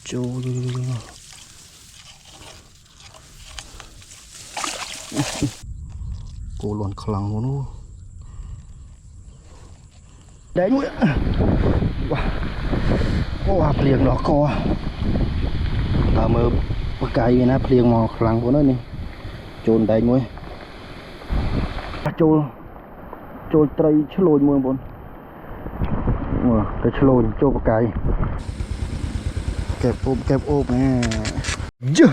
Trâu cô loạn khăng luôn đấy mũi wow plieng đó co ta mơ cái na plieng mò khăng của nó nè trôn đấy mũi trôn trai chlôi mũi bốn cái chlôi trôn cái kẹp ốp nè dư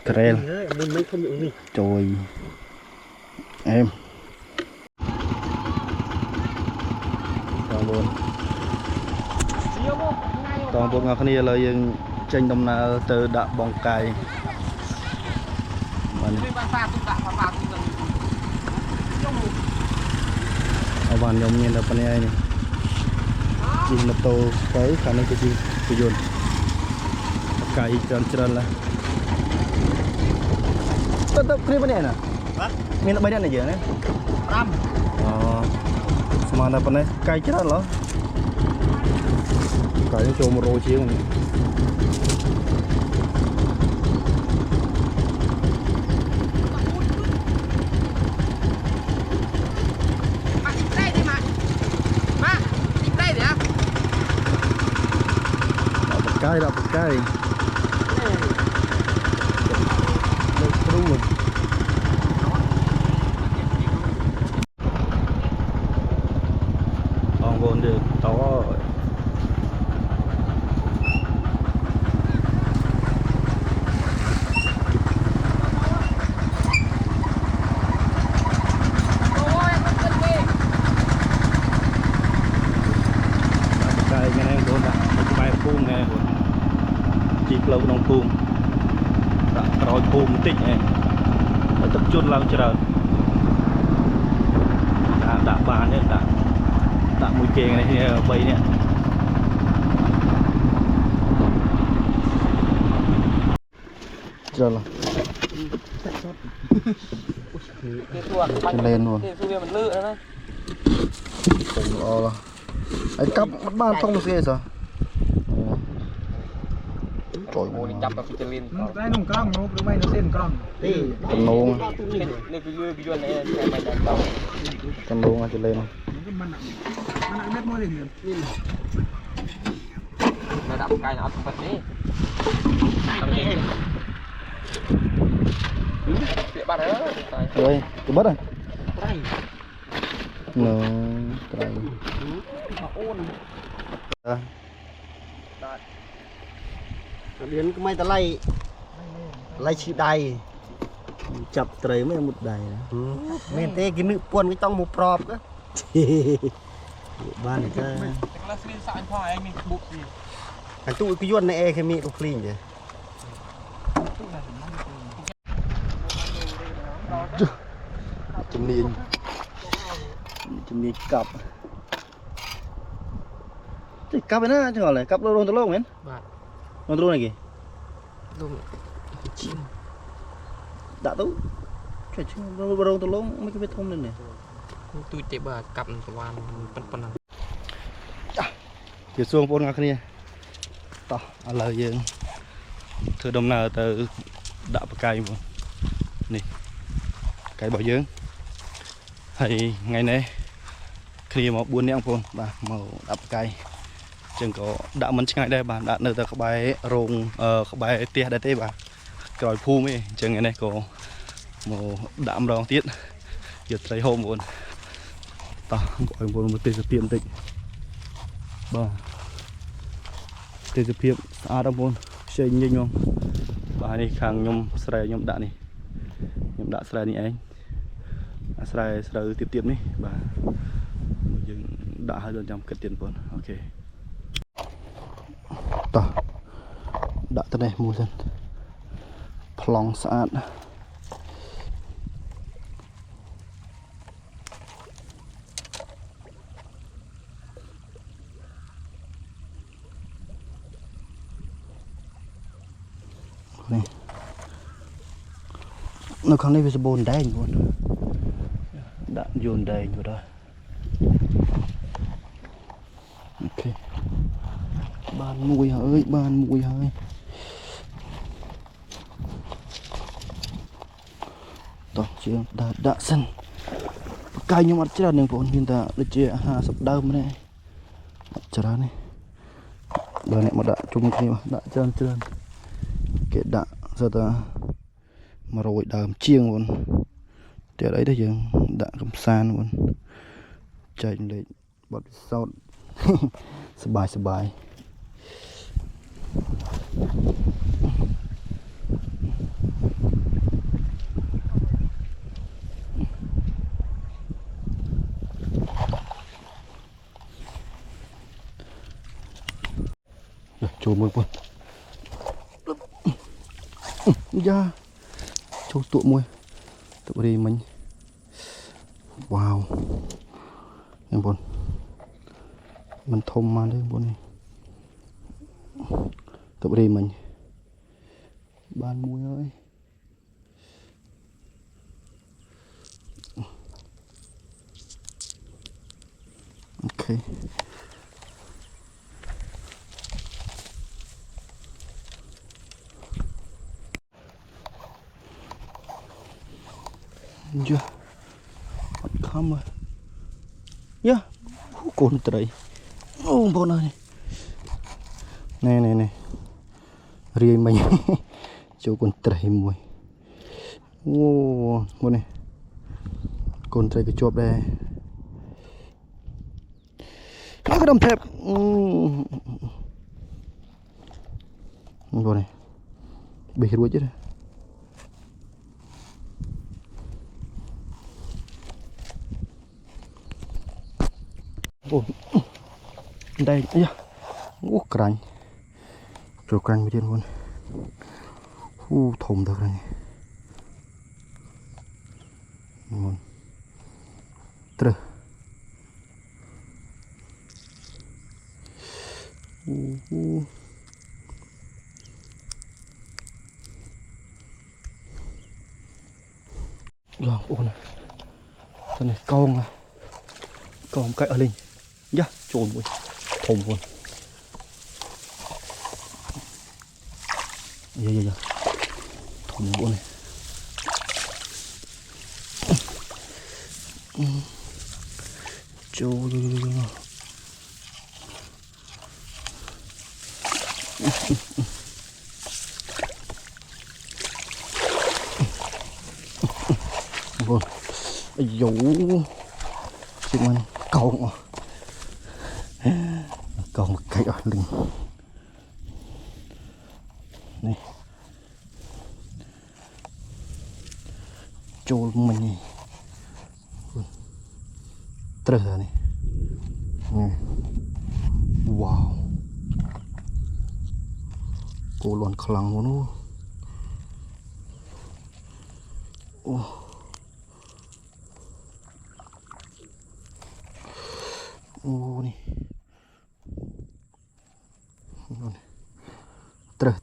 trail trời em toàn bộ ngọc này là những tranh đồng nào từ đạm bóng cài bạn nhom nhìn là phần này chỉ một tô cái khả năng cái gì cái dồn cài trơn là tetap krim ini enak. Minta badan aja nih. Ram. Oh. Semana apa nih? Kai ceran loh. Kayaknya cuma roti chiên. Mak, play đi mak. Mak, play đi á. Dapat kai. Còn được to cái nghe em bốn đã bài phun nghe chỉ lâu nông phun đã rồi phun tích này tập trung làm chờ đã bàn đấy đã mùi kèn này bầy nè giờ là lên luôn là ấy cắp ban thông xe sao trời ơi chắp vào cái lên cái nông cong nó cứ bay nó xen cong đi con nông lên cái dưa này con nông ở trên lên nó đập cái nó không đi rồi cái bớt rồi nó đến cái máy ta lay chị đầy chập trời mới một đầy men thế cái nữ quân cái trong một prop á ban này cái tụi cái yuan này cái miệng của clean vậy chấm niên cặp thì cặp ấy nó chứ gọi là cặp đôi tơ lông ấy con tơ này kì đã tú chuyện chứ đôi tơ lông mấy cái vết thông này nè tôi chạy bờ cặp toàn phân thì xuông bốn ngạc kia to lời dương thưa đông nào từ đạo cây nè cái bảo dưỡng hay ngày nay khi mà buôn nẹo phun và màu đập cây chừng có đã mình ngay đây bạn đã nơi ta các bài rồng các bài tia đây thế bà còi phu ấy chừng ngày này có màu đạm đòn tiết giật thấy hôm buồn ta gọi buồn một tiền tiệm tịnh bà tiền tiệm à đâu buồn chơi nhanh không bà này khang nhom sài nhom đạn này nhom đạn sài này anh sài tiếp đi bà dừng đã hai lần trong kết tiền buồn ok ta đã tới đây mua dân plong sạn này nó không này sẽ bồn đen luôn đã dồn đầy rồi đó ok ban mùi hơi tao chưa đã sân cây nhưng mặt chết đừng vốn minta leci sập daun này cerah nih banyak mau dak cuma ini mah dak jalan kayak dak serta merowek dalam chiêng luôn tiệt ấy đó dừng dak cầm san luôn chạy lên bật sauสบายចូលមើលបងយ៉ាចូលតក់មួយទឹករីមិញវ៉ាវនេះបងมันធំមកទេបងនេះទឹករីមិញបានមួយហើយអូខេយ៉ាអត់ខំហើយយ៉ាកូនត្រីអូបងអើយនេះរាយមិញចូលកូនត្រីមួយអូបងនេះកូនត្រីក៏ជាប់ដែរក៏ដំថែបបងនេះបេះរួចទេអូđây呀，我干，就干没点混，痛的干，对，rồi ôn này, cái này con cái ở lên, ya, trồn rồi. Thùng luôn dạ thùng luôn này trâu luôn dấu chị mình cầu còn một cái ở lưng này trôi mình này trời này wow cô loạn khăng luôn ô này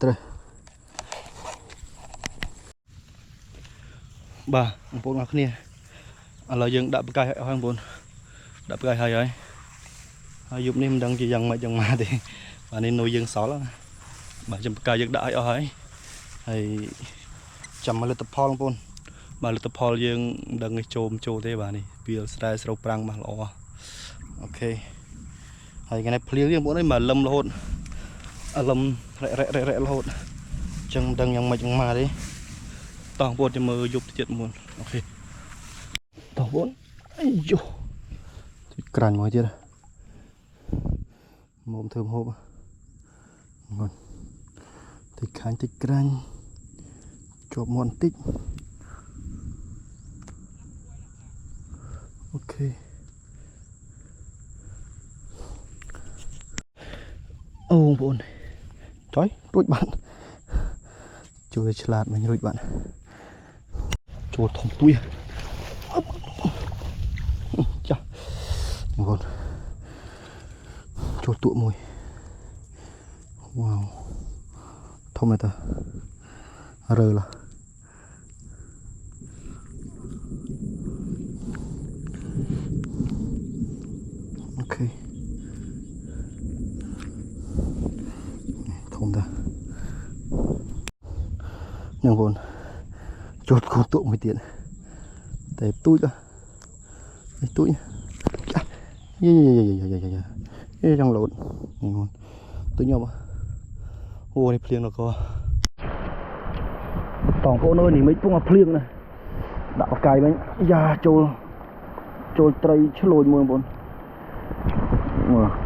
trời bà bốn ngọc nè là dừng đạp cây hay bốn đạp cây hay rồi giúp nên đang chỉ dần mà thì bà nên nuôi dừng xó lắm bà chăm cây dừng đại ở hay chăm mà lên tập phò luôn bà lên tập phò dừng đang chôm thế bà này bây giờ sầu prang mà lo ok hay cái này phơi riêng bốn ấy mà lâm lộn lâm rẽ lộn chân đang mà đi tòng bốn cho mơ dục chuyện muốn ok tòng bốn ấy vô thì cằn ngoài chưa mồm thơm hộp ngon thì khánh thì cằn chụp món tích ok ô bốn trời đuổi bạn chui chlat mình đuổi bạn chuột thòng tui chà ngon chuột tụi mùi wow thông này ta rờ là ok không ta nhưng còn chốt cô tụ mấy tiền để túi cơ túi nhá trong lộn túi nhau mà ô này phliêng nó có tổng cô nơi này mấy tung phliêng này đạo cài mấy da trôi tray chứ lôi mưa bốn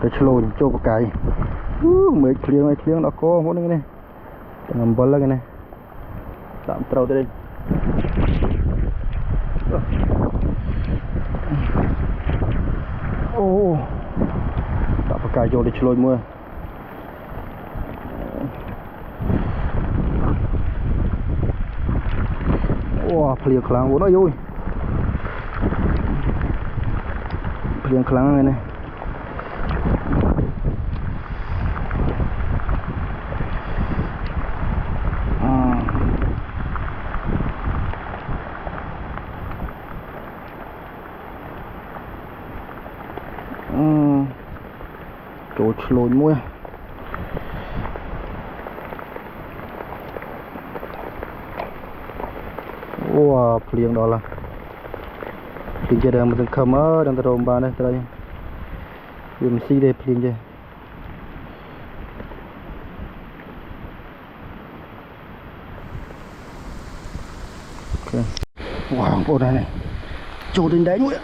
cái lôi trôi vào cài mấy phliêng nó có mỗi cái này làm bớt là cái này tạm trâu tới đây ô đạo cài trôi để lôi mưa wow phliêng khlang bốn ơi ui phliêng khlang này này chỗ lồi mũi wow phliêng đó là phliêng chơi đường mình khăm ở đang tàu ba đây đây mình xí đây phliêng chơi okay. Wow bộ này chỗ đến đấy mũi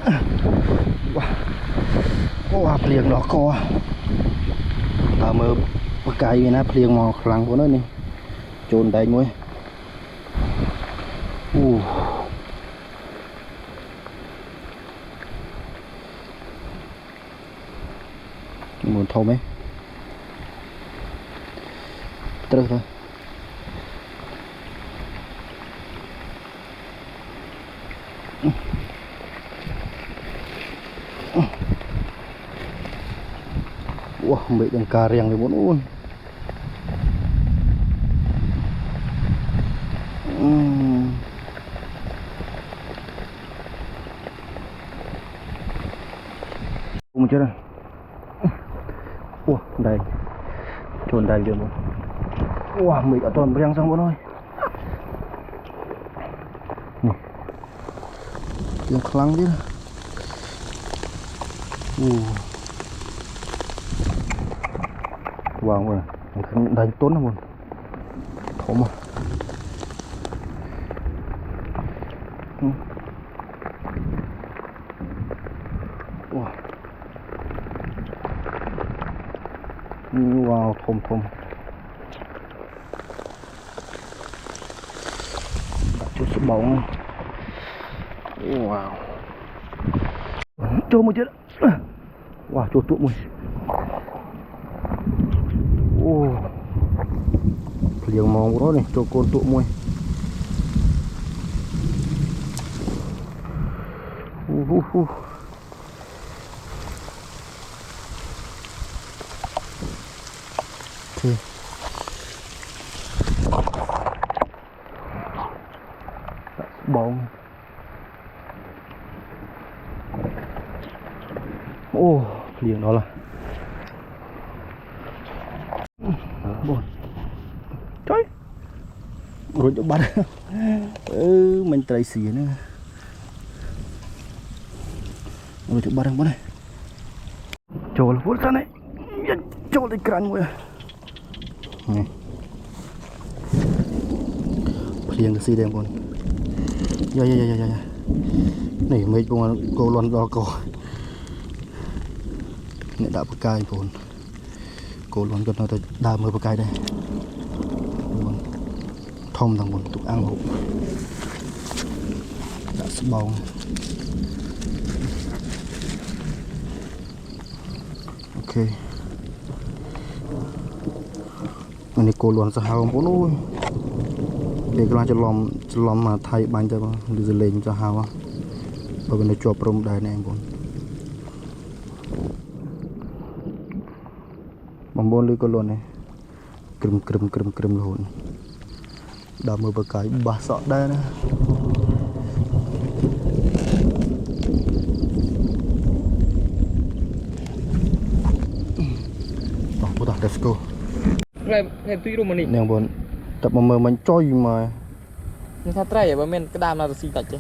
wow phliêng đó co ta mơ cái này phliêng màu lăng của nó này trồn đấy mũi muốn thâu mấy được thôi wow bị đằng cà riêng thì muốn luôn một chút rồi đây trồn đây liền luôn mình đã toàn riêng xong bọn ơi tiếng khăng chứ wow rồi đánh tốt lắm luôn thổ mà wow thôm đặt chút sữa bóng wow cho một chút wow cho tụi mình phliêng màu đó này cho con tụi môi thì bóng phliêng đó là buồn trời rồi cho bắt mình tay xì nữa rồi cho bắt đang bắt này chỗ là phút ra này chỗ thì cắn rồi phliêng cái xì đen buồn dạ này mấy cô loan đó cô này đã bật cay buồn cô loan gần nó tới đa mới bật cay đây thông thằng buồn tục ăn hộp đã sắp bông ok này cô loan sao hao bốn ôi để cái cho lom mà thay bánh cho đưa lên cho hao á và bên này cho prom đài này bốn bằng bốn lưới con luôn này krum luôn đã mưa bờ cái bà sọt đây nè let's go ngày tuy rồi mà nị nè buồn tập mà mờ mình trôi mà nhưng thay trai vậy men cái đam nào xì tạch chứ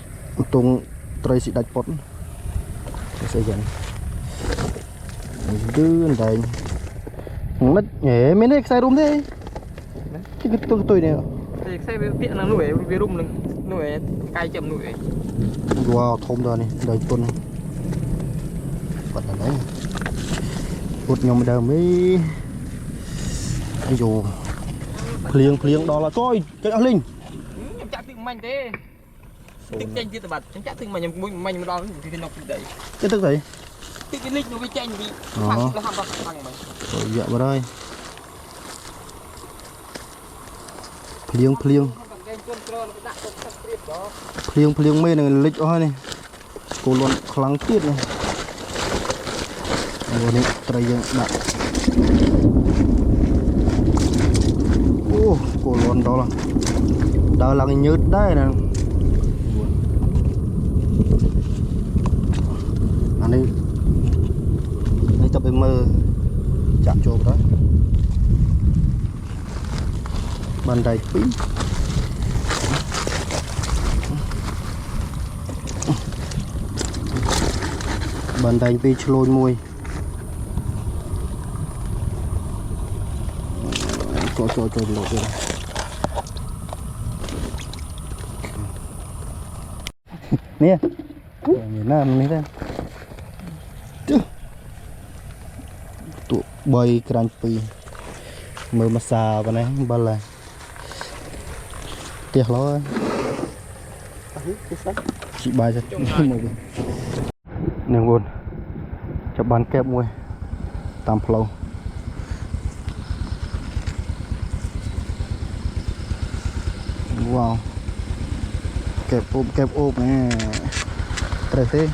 tung tray xịt đạch pot sẽ dần đưa đây nó nhẹ mấy cái sai đúng thế cái tôi này thì xe tiện là nuôi về rung nuôi cay chậm nuôi wow thôm ra này đây tuần vật là đấy một nhóm đầu mới ai dù phliêng đó là coi cái áo linh chắc tự mạnh thế tính tranh chưa tự bật chắc tự mạnh đó thì nó cũng đấy cái tức gì cái lịch nó bị tranh vì thằng là ham vào thằng mày rồi dạ vào đây phliêng mê này lịch oi này cô luôn khăng tiết này rồi này trai yang đặt cô luôn đó là đào là cái nhớt đấy nè anh đi đây tập mơ chạm trộm đó bàn tay phí bàn tay phí lôi môi cho lột ra nè miền Nam này đây tụ bay cranch pi mơ masa vào này bao là tiệc lo chị bài ra nè buồn cho bán kẹp môi tam flow wow kẹp ốp nè trời thế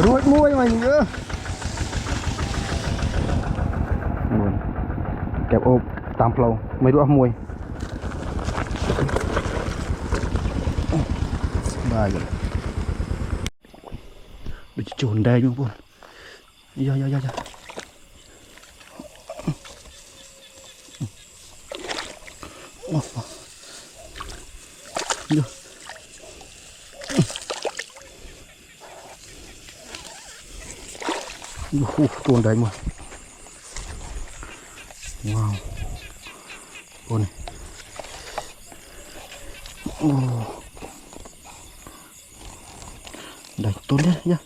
ruột muôi mình nữa buồn kẹp ốp tam flow mấy đũa muôi bài rồi bị trồn đây luôn buồn dạ tuôn đấy mà wow con này đánh tốt nhất nhá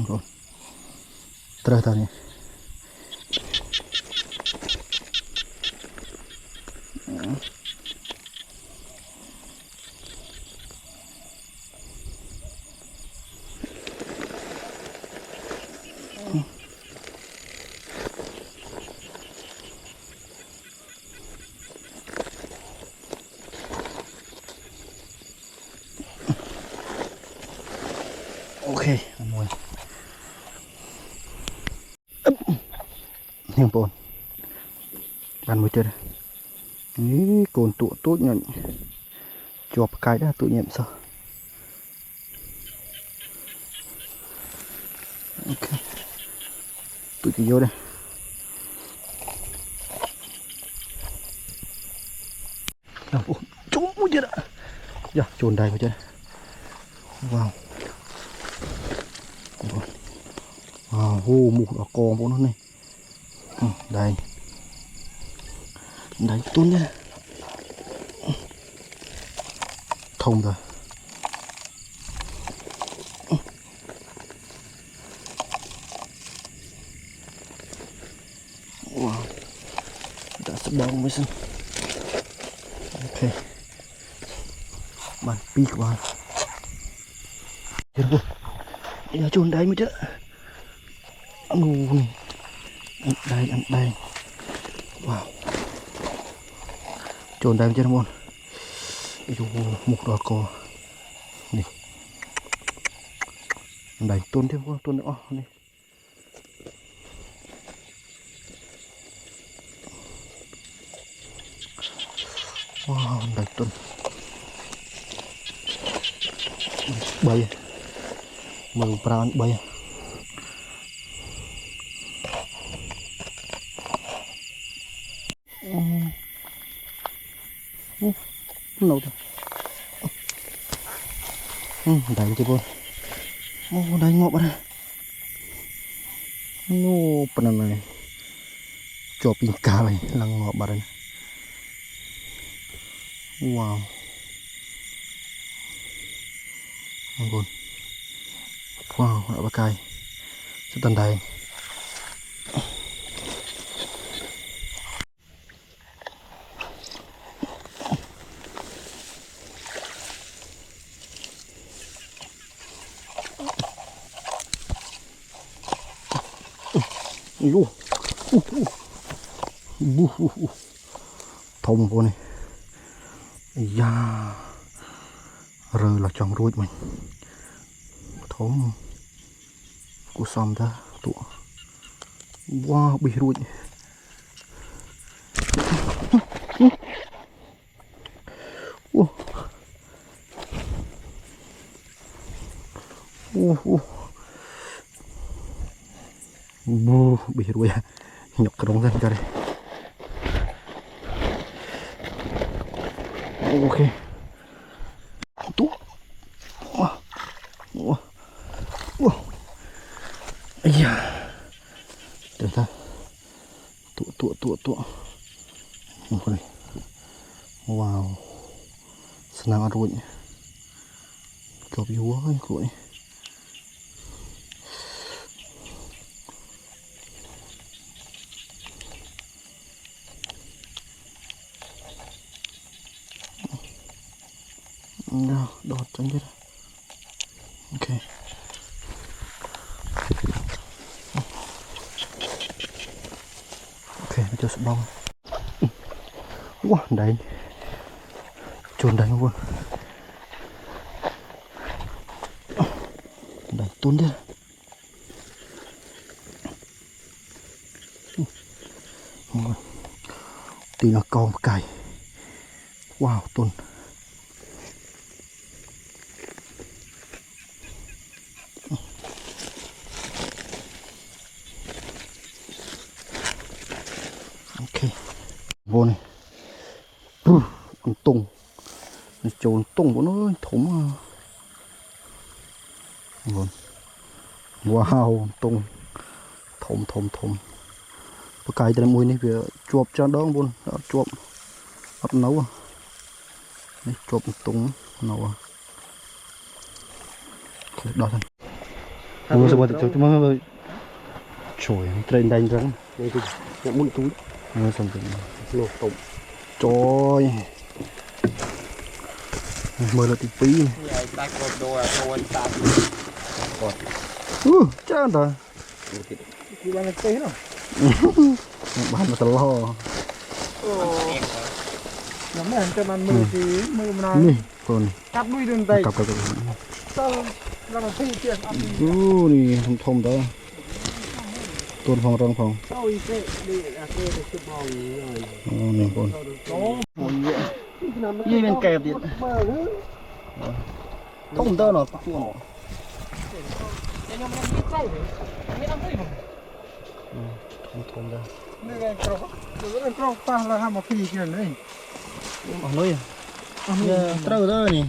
rồi trời ta này ok rồi hiền bồn bàn một chơi ní cồn tụ tốt nhận chụp cái đã tự nhiệm sao ok tụi chị vô đây trốn mũi chưa đã dạ trồn đầy một chơi wow mù đỏ cò của nó này đây đấy tốt nhá thông rồi wow đã sắp đau mới xem ok bàn pi của bạn được rồi giờ chôn đây mới chứ ngu này ăn đây wow chôn đây chưa không? Ôi mục đỏ cò này Đẩy tuôn tiếp qua tuôn nữa này. Wow, đẩy tuôn bay mừng prawn bay nấu thôi đánh chứ con đánh ngọt ra nó pernah này cho pin cá này lăng ngọt bà đây wow ampun wow nggak pakai setandai Yo, thông vô này, da, rơi là trong ruột mình, thông, cô xăm ra tụ, wow bị ruột, bị ruột nhọc cái đống dân ra đây. Ok tụ ây da để ta tụ wow senang arunya coba wah kok Nah, đọt tránh chết. Ok. Ok, nó cho sụp bông. Wow, đấy. Trồn đánh luôn. Đánh tuôn đi. Tí nó con cày. Wow, tuôn. Vô này con tung trồn tung của nó thủng wow tung thủng cái này mùi này vừa chuột cho đó luôn chuột ấp nấu này chuột tung nấu đó thôi mua sao mà chúng nó chổi trên đánh rắn nhận mũi túi mua xong rồi lột tổng trời mời là tí phí chán rồi bán nó lo nắm này choมันมือสีมือมัน นี่คน กัดลุยเดินไป กับ แล้วมันพุ่งเตี้ยอัพ นี่ทมๆตัวต้นพองรองพอง เข้าอีกเตะดีอะเตะชุดมองนี่เลย อ๋อนี่คน โอ้โหยี่เป็นแกบดิ เบอร์ ทมตัวหน่อยพวก ยังมันไม่เข้าเลยไม่ต้องเลยผม ทมๆตัว นี่ไงกรอกเดี๋ยวเรากรอกปลาแล้วทำมาพี่กันเลย อ๋อเลยเนี่ยเต้าตัวนี่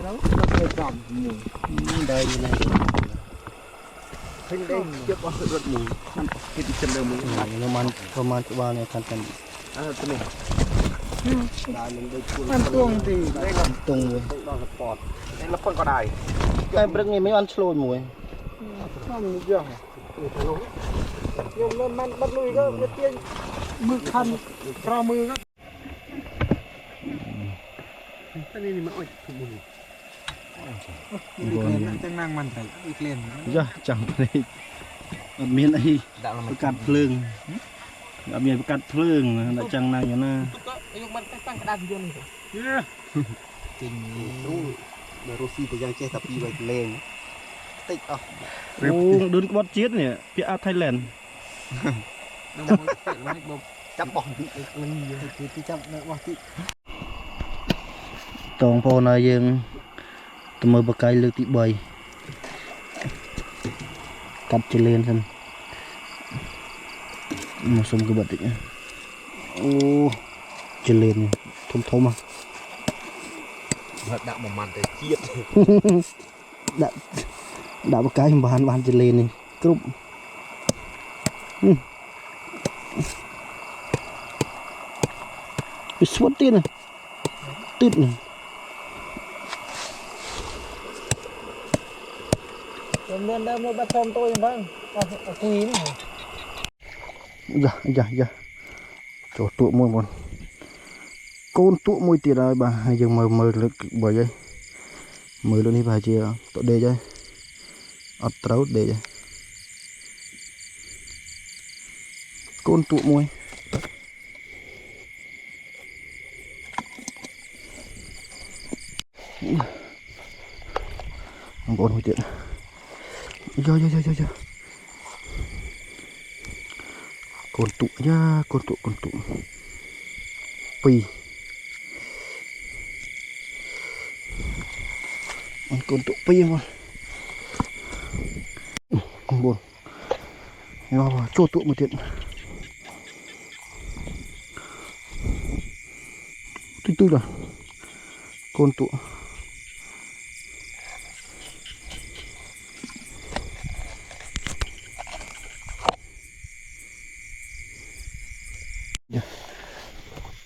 เราเคยจำหมู ได้นี่นะ เพิ่งได้เก็บเอารถหมูมันกินจนเดิมมือ ประมาณว่าเนี่ยกัน ตัวนี้มันตวงดีได้กับ ตรงเลย ดอกสปอร์ตแล้วคนก็ได้ ไก่เปลือกนี่ไม่วันโชว์มวย ข้ามเยอะยังมันบัดลุยก็เตี้ยมือคันกรอมือก็อันนี้มันอ้อยสมบูรณ์อีกเลนจังนั่งมันใส่อีกเลน จ้ะจังไปมีไอ้ประกาศเพลิงมีประกาศเพลิงนะจังนั่งอยู่นะ ก็ยกมันตั้งกระดาษเดียวนี่จริงรู้เดี๋ยวรู้สิแต่ยังเจ๊ทับปีไว้เลน tích à ô đơn có bọt chiết nè phía Thailand chắp bỏng thì chắp nữa bỏng thì tòng phò này dương tụi mơ bậc cây lược tị bầy cắt chơi lên xem một số cái bật tị ô chơi lên thôm thôm à đã một màn để chiết đã bậc cây bàn chơi lên này cướp suốt tiền này tít này nên đem nó bắt thom tôi vâng quý này dạ chỗ tụ môi một côn tụ môi tiền rồi bà hay dừng mờ lực bởi vậy mờ luôn đi bà chia tụ đề chơi ớt trấu đề chơi côn tụ môi không có môi tiền vô côn tụ nha côn tụ pì côn tụ pì mà không buồn nhau cho tụ một tiền tư là côn tụ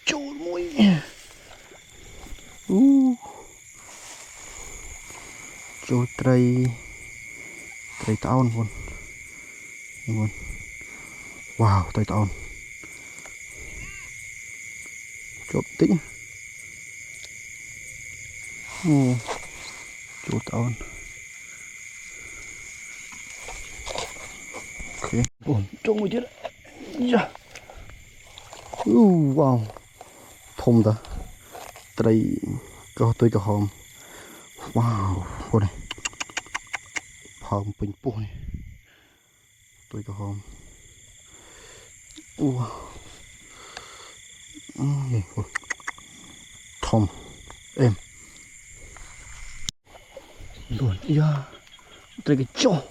trôi mũi trôi tray taon luôn wow tray taon chụp tĩnh trôi taon ok trôi mũi chết đấy wow thông ta đây có tôi có hòm wow cô này hòm bình po này tôi có hòm wow này thông em luôn ya đây cái chó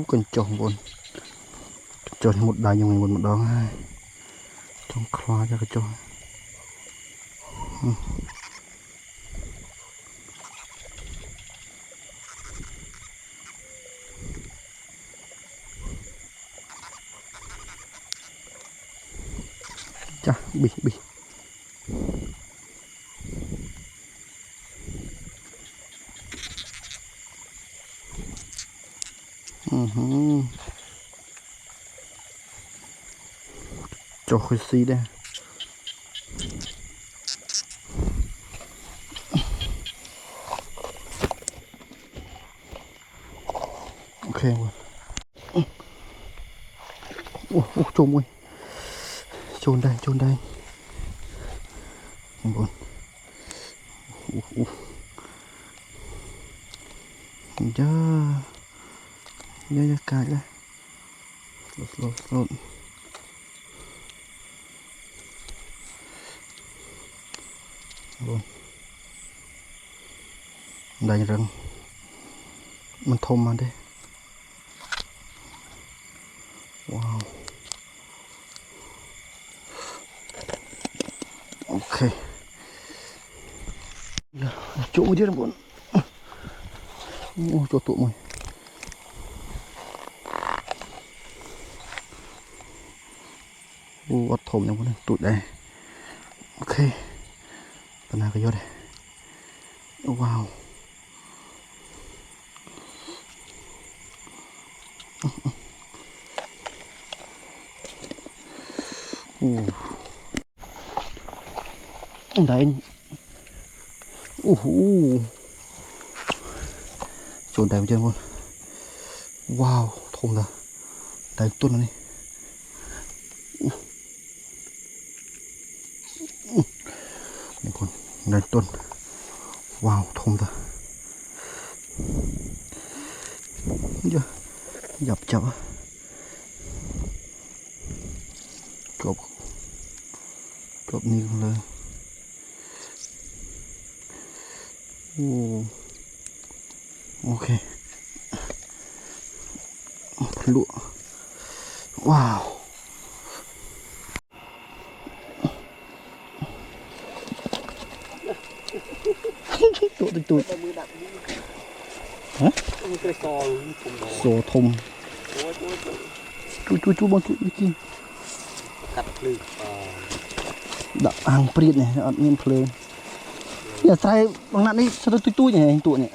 con chó luôn cho một đài như một đó hai trong khóa cho cái chó chà bị cho khơi xí đây ok rồi trông ơi chôn đây buồn giờ cài đây lột luôn đánh rừng mình thôm mà đây wow ok chỗ mới chết buồn chỗ tụ mày bắt thôm nhau này tụi đây ok tao nào cái vô đây wow đấy trốn đầy chân luôn wow thùng rồi đầy tuôn này này còn đầy tuôn wow thùng rồi dập chập cột cột ni không lên ok lụa wow tụi hả sổ thùng chú bông chú chi đập hàng priệt này ở miền phơi giờ sai bằng nạn đi sao tôi nhỉ anh tụi nhỉ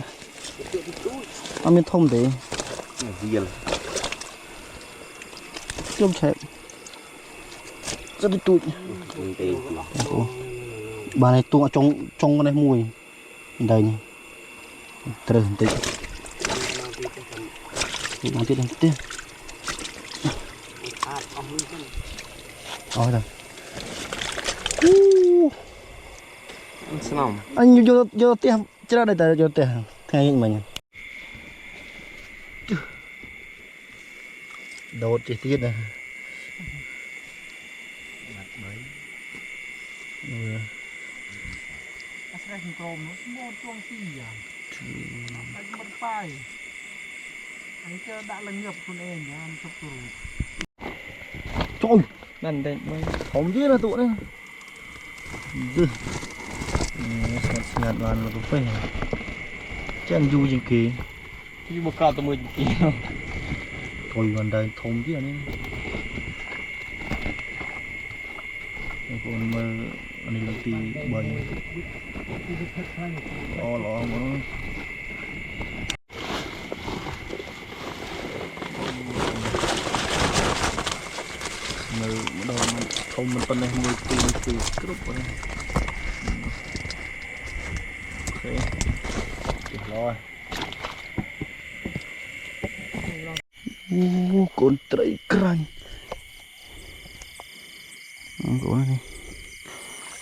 ở miền thông đấy chôm chẹp rất tụi bà này tụi trong cái này mùi đây này trời tịnh mang tiếp tiếp rồi anh vô tiếp chưa đây tại vô tiếp thay mình đột chỉ tiết này trời nằm đây không chứ là tụi đấy dư nhạt đoàn là cũng phải chân du gì kì như một cao tầm 10 kg thôi gần đây thông chứ anh còn mà anh ấy là tì bơi lo mà đâu mình không mình tuần này 10 kg cướp rồi ok rồi con trai canh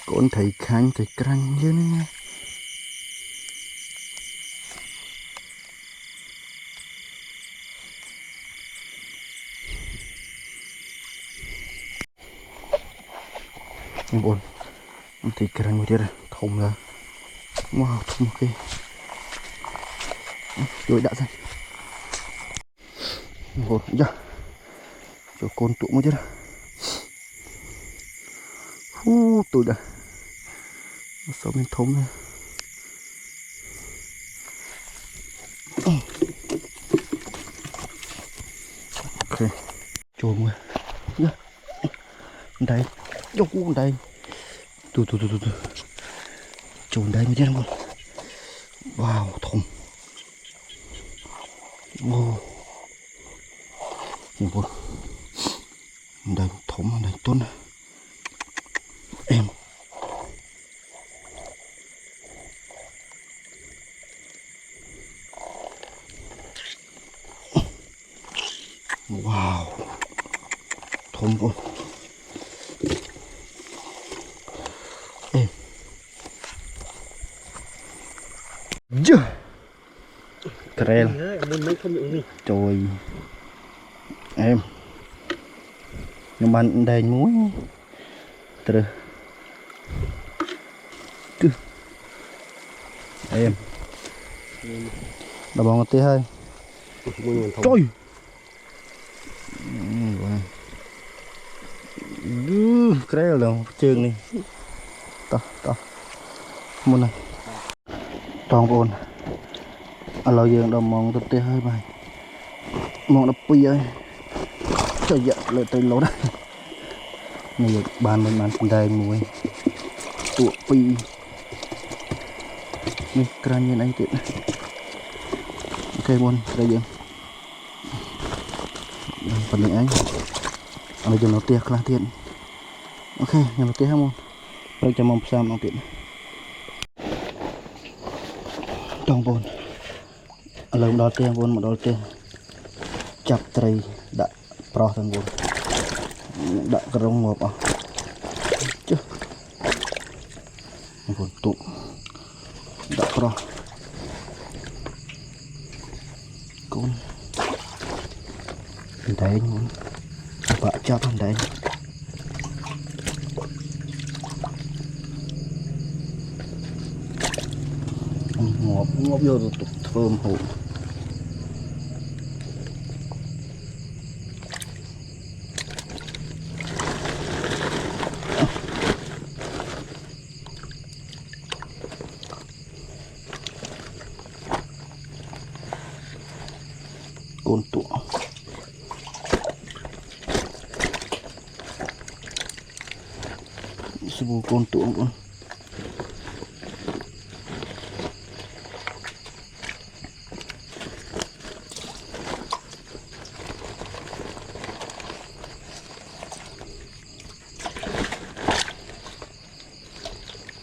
con thầy khanh thầy canh như này buồn thầy canh một chút thông ra wow thông ok rồi đã ra buồn giờ cho con tụ một chút tôi đã sao bên thông này ok trồn rồi nhá đây đâu cũng đây từ trồn đây mới chết luôn wow thông buồn đây thông đây tuấn em wow thông luôn em chưa treo trời em nhưng bạn đầy muối từ em đào bóng tí hơi trời cái này là trường này to muốn này toàn bồn ở lâu giờ đào mong tí hơi bài mong đập pi ơi trời dạ lợi tới lỗ đấy này bàn mình bán đầy muối tụ piนี่กระยันไอ้ติดโอเคบนกระยันphần này anh ở giờ nó tiệt là tiện ok nhà nó tiệt ha môn rồi cho mong sao nó tiện trong bồn ở lâu đó tiệt bồn một đó tiệt chặt tray đã pro thằng bồn đã cái rong ngộp à chứ bồn tụ đã pro con đấy vợ cho thằng đấy ngọt ngọt vô tụt thơm hổ con tụa sư phụ con tụa con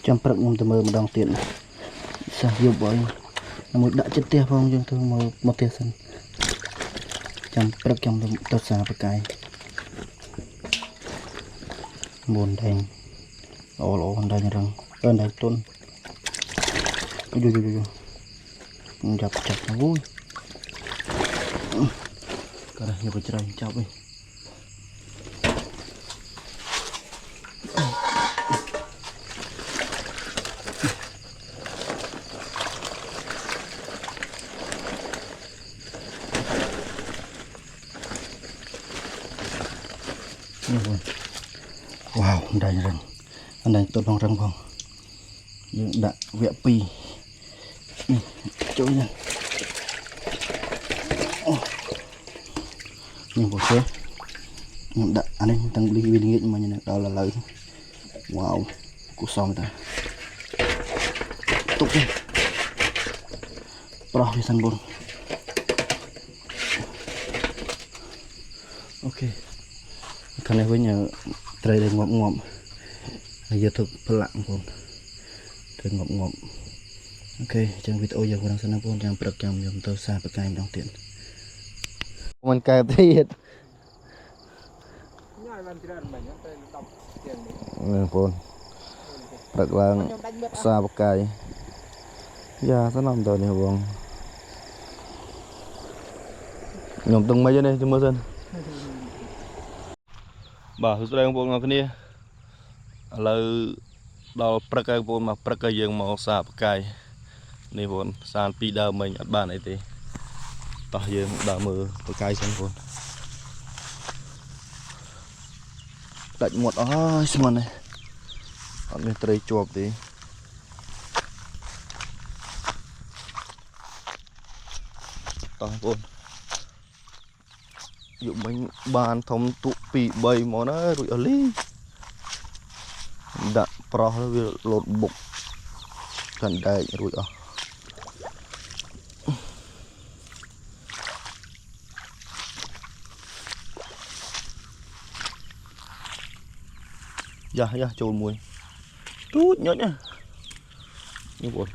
chăm prek nhung tơ mơ một đằng tiền sao yêu bởi một đã chết tia phong nhưng tôi một tia sân chăm prek trong tơ xa bậc cái buồn đành lỗ đành răng đành tôn vô chặt nó vui cái này nhiều bữa trời chào đi wow đành rừng anh đành tôn bằng răng không nhưng đã vẹn pi chỗ này nhưng bộ chế nhưng đã anh ấy tăng đi vì nghĩ mà nhìn đó là lời wow cú xong ta tục đi pro đi săn bồn ok cái này với nhờ trời đây ngọm ngọm giờ thực lặng bồn trời ngọm ngọm ok trong video giờ của đang săn bồn trong bậc trong dùng tơ xa bậc cài đồng tiền mình cài thiệt bồn bậc là xa bậc cài giờ nó nằm rồi nè bồn nhom tung mấy cái này cho mưa dân bà hứa đang bồn ngọc kia là đào bậc cài bồn mà bậc cài dương màu xa bậc cài này bồn sàn pi đào mình ở bàn này thì tao dương đào mưa bậc cài sân bồn đặt một xem này ở bên tây chuột thì tao bồn dụ mình bàn thông tụ bị bầy món nó rồi ở lý đã pro nó lột bụng gần đây rồi à dạ trồn mùi tút nhớ nhá như buồn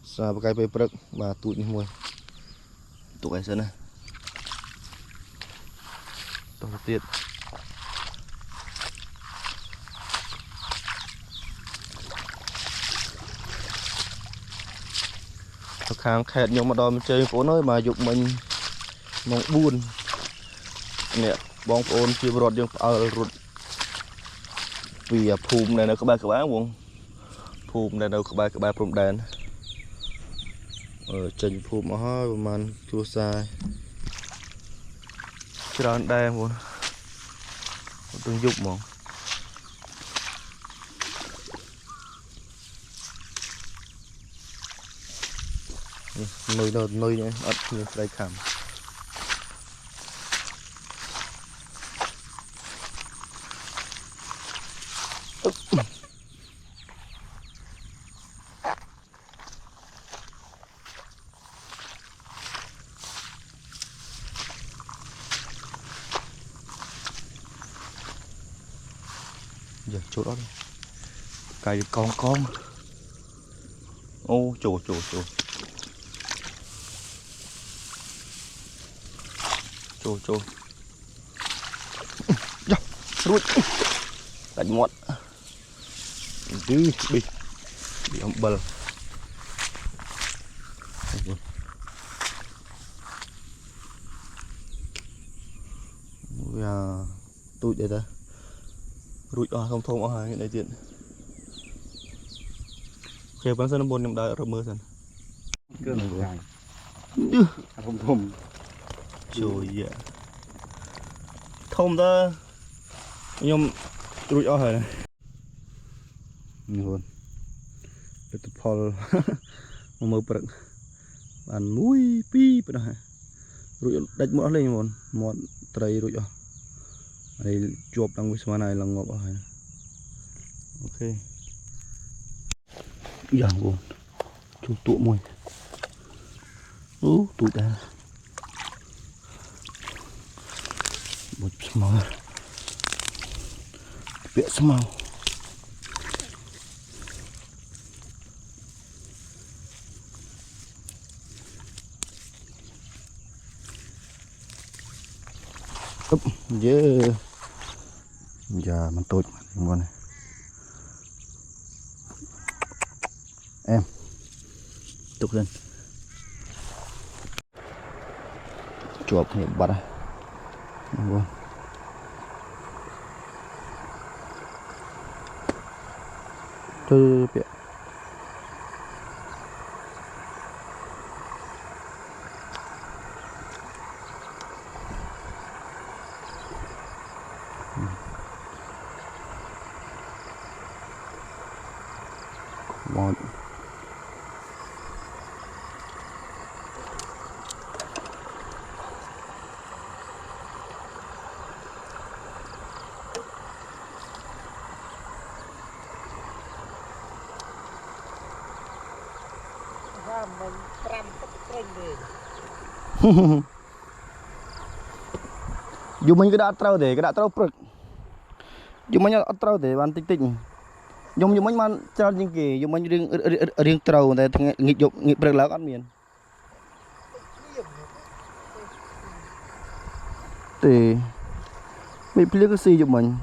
sao cái bê bật và tụi như mùi tụi cái sân này đầu tiên kháng khẹt nhưng mà đòi mình chơi phố nơi mà dục mình mong buồn nè bong ôn chưa rọt nhưng rụt vì phùm này nó có ba cái bán buồn phùm này đâu có ba cái ba phùm đèn ở trên phùm nó hơi mà chua sai chứ đó đen buồn tương dục mà nuôi này ớt như đây khảm giờ chỗ đó đi cày con ô chồ rút đánh muộn đi bị ông bờ rụi đây ta rụi không thôm ở hai đây chuyện kêu bắn sân bồn nhầm đá ở mưa sân cơn dài thôm trời ạ thôm ta nhom rụi ở này luôn itu pol mau perang ban mui pi pernah rụi đạch mũi lên một một tray rụi ở đây chụp đang với số này là ngọc ở này ok dạng luôn chụp tụ mùi tụ ta một màu bịa màu yeah giờ mình tốt con này em tục lên chuột thì bắt đây luôn bịa một mình trăm tấc kênh đi dù mình cái đã trâu prực dù mình đã trâu để bán tích tích dùng mình mà cho những cái dùng mình riêng trâu để nghịch dục nghịch prực lá con miền thì mình biết cái gì dùng mình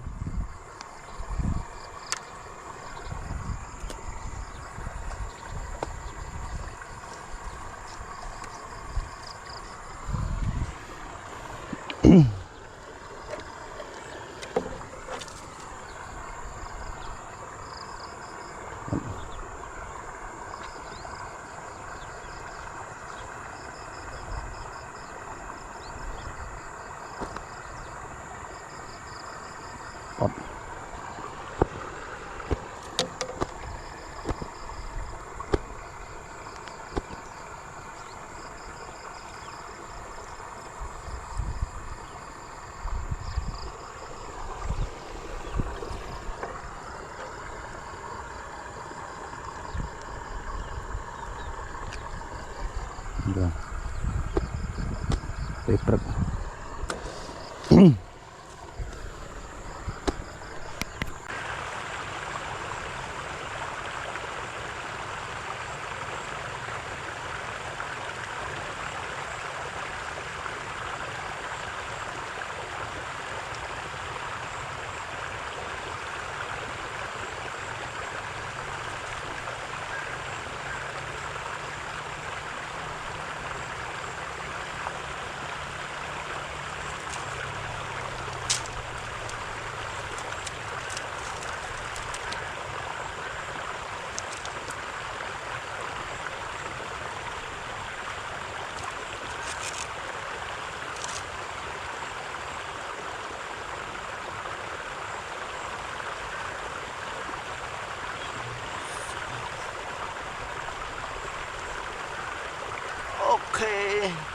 Vâng. Để prực. Ok.